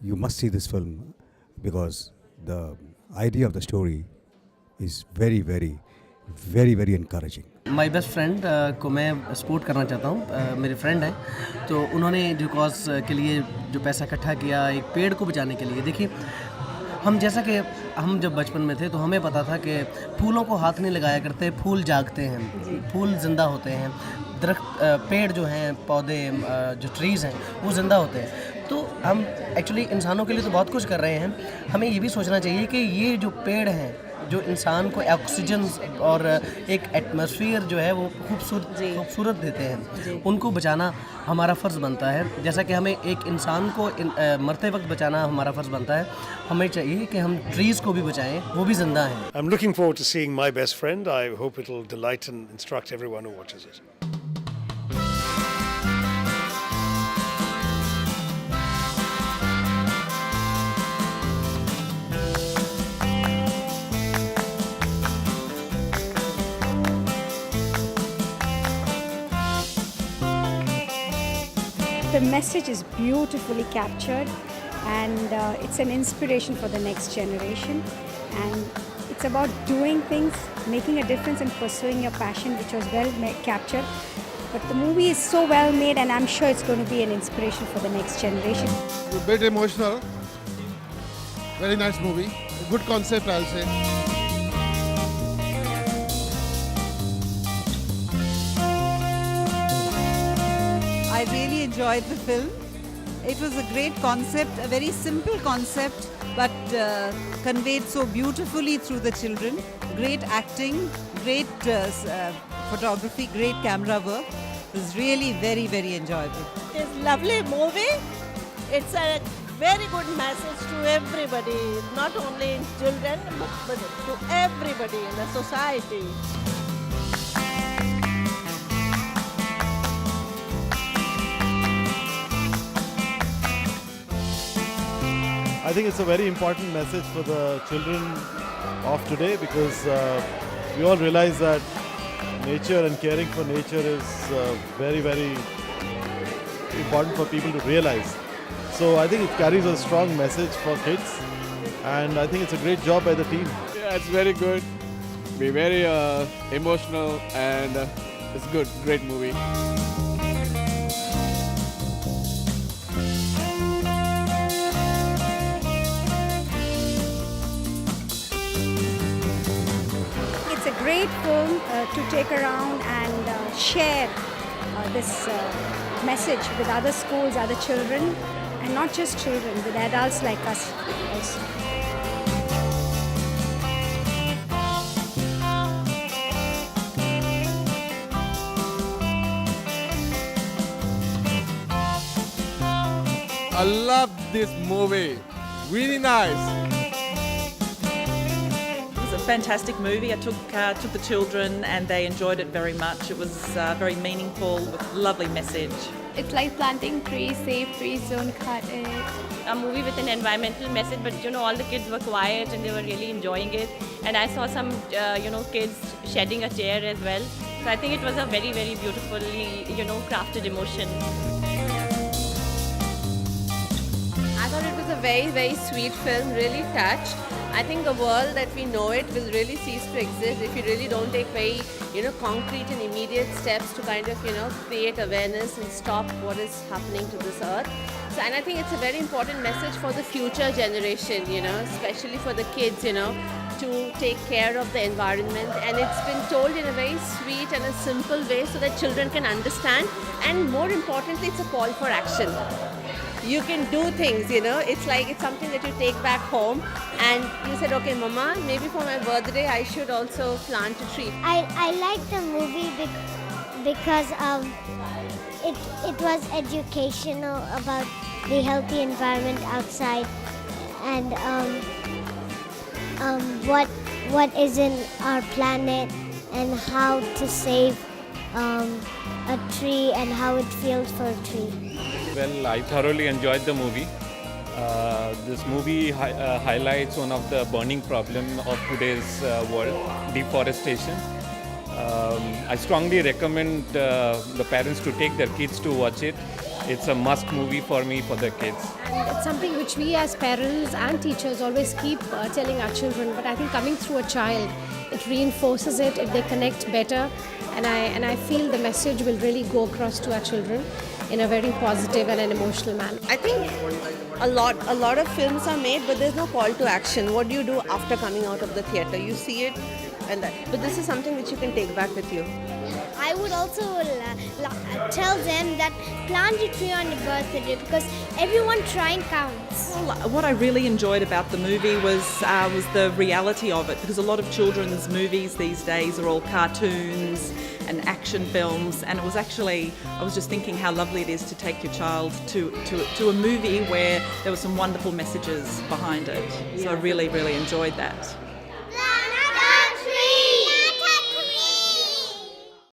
you must see this film because the idea of the story is very, very, very, very encouraging. My best friend को मैं support करना चाहता हूँ। मेरे friend हैं, तो उन्होंने जो कॉज के लिए जो पैसा इकट्ठा किया एक पेड़ को बचाने के लिए। देखिए, हम जैसा कि हम जब बचपन में थे तो हमें पता था कि फूलों को हाथ नहीं लगाया करते, फूल जागते हैं, फूल ज़िंदा होते हैं, दरख्त पेड़ जो हैं, पौधे जो ट्रीज़ हैं वो ज़िंदा होते हैं। तो हम एक्चुअली इंसानों के लिए तो बहुत कुछ कर रहे हैं, हमें ये भी सोचना चाहिए कि ये जो पेड़ हैं जो इंसान को ऑक्सीजन और एक एटमॉस्फेयर जो है वो खूबसूरत देते हैं, उनको बचाना हमारा फ़र्ज़ बनता है। जैसा कि हमें एक इंसान को मरते वक्त बचाना हमारा फ़र्ज़ बनता है, हमें चाहिए कि हम ट्रीज़ को भी बचाएं, वो भी ज़िंदा हैं। I'm looking forward to seeing My Best Friend. I hope it will delight and instruct everyone who watches it. The message is beautifully captured, and it's an inspiration for the next generation. And it's about doing things, making a difference, and pursuing your passion, which was well captured. But the movie is so well made, and I'm sure it's going to be an inspiration for the next generation. A bit emotional. Very nice movie. A good concept, I'll say. I really enjoyed the film. It was a great concept, a very simple concept, but conveyed so beautifully through the children. Great acting, great photography, great camera work. It was really very, very enjoyable. It's a lovely movie. It's a very good message to everybody, not only children, but to everybody in the society. I think it's a very important message for the children of today because we all realize that nature and caring for nature is very, very important for people to realize. So I think it carries a strong message for kids, and I think it's a great job by the team. Yeah, it's very good. Be very emotional, and it's good. Great movie. It's a great film to take around and share this message with other schools, other children, and not just children, with adults like us also. I love this movie. Really nice. It was a fantastic movie. I took the children and they enjoyed it very much. It was very meaningful with a lovely message. It's like planting trees, save trees, don't cut it. A movie with an environmental message, but all the kids were quiet and they were really enjoying it. And I saw some, kids shedding a tear as well. So I think it was a very, very beautifully, crafted emotion. I thought it was a very, very sweet film, really touched. I think the world that we know it will really cease to exist if we really don't take very, concrete and immediate steps to kind of, create awareness and stop what is happening to this earth. So, and I think it's a very important message for the future generation, especially for the kids, to take care of the environment. And it's been told in a very sweet and a simple way so that children can understand. And more importantly, it's a call for action. You can do things, it's like it's something that you take back home and you said, okay, Mama, maybe for my birthday I should also plant a tree. I liked the movie because it was educational about the healthy environment outside and what is in our planet and how to save a tree and how it feels for a tree. Well, I thoroughly enjoyed the movie. This movie highlights one of the burning problem of today's world, deforestation. I strongly recommend the parents to take their kids to watch it it's a must movie for me for the kids. And it's something which we as parents and teachers always keep telling our children, but I think coming through a child, it reinforces it if they connect better, and I feel the message will really go across to our children in a very positive and an emotional manner. I think a lot of films are made, but there's no call to action. What do you do after coming out of the theatre? You see it, but this is something which you can take back with you. I would also tell them that plant a tree on your birthday because everyone trying counts. Well, what I really enjoyed about the movie was the reality of it, because a lot of children's movies these days are all cartoons and action films, and it was actually, I was just thinking how lovely it is to take your child to a movie where there were some wonderful messages behind it. So I really, really enjoyed that.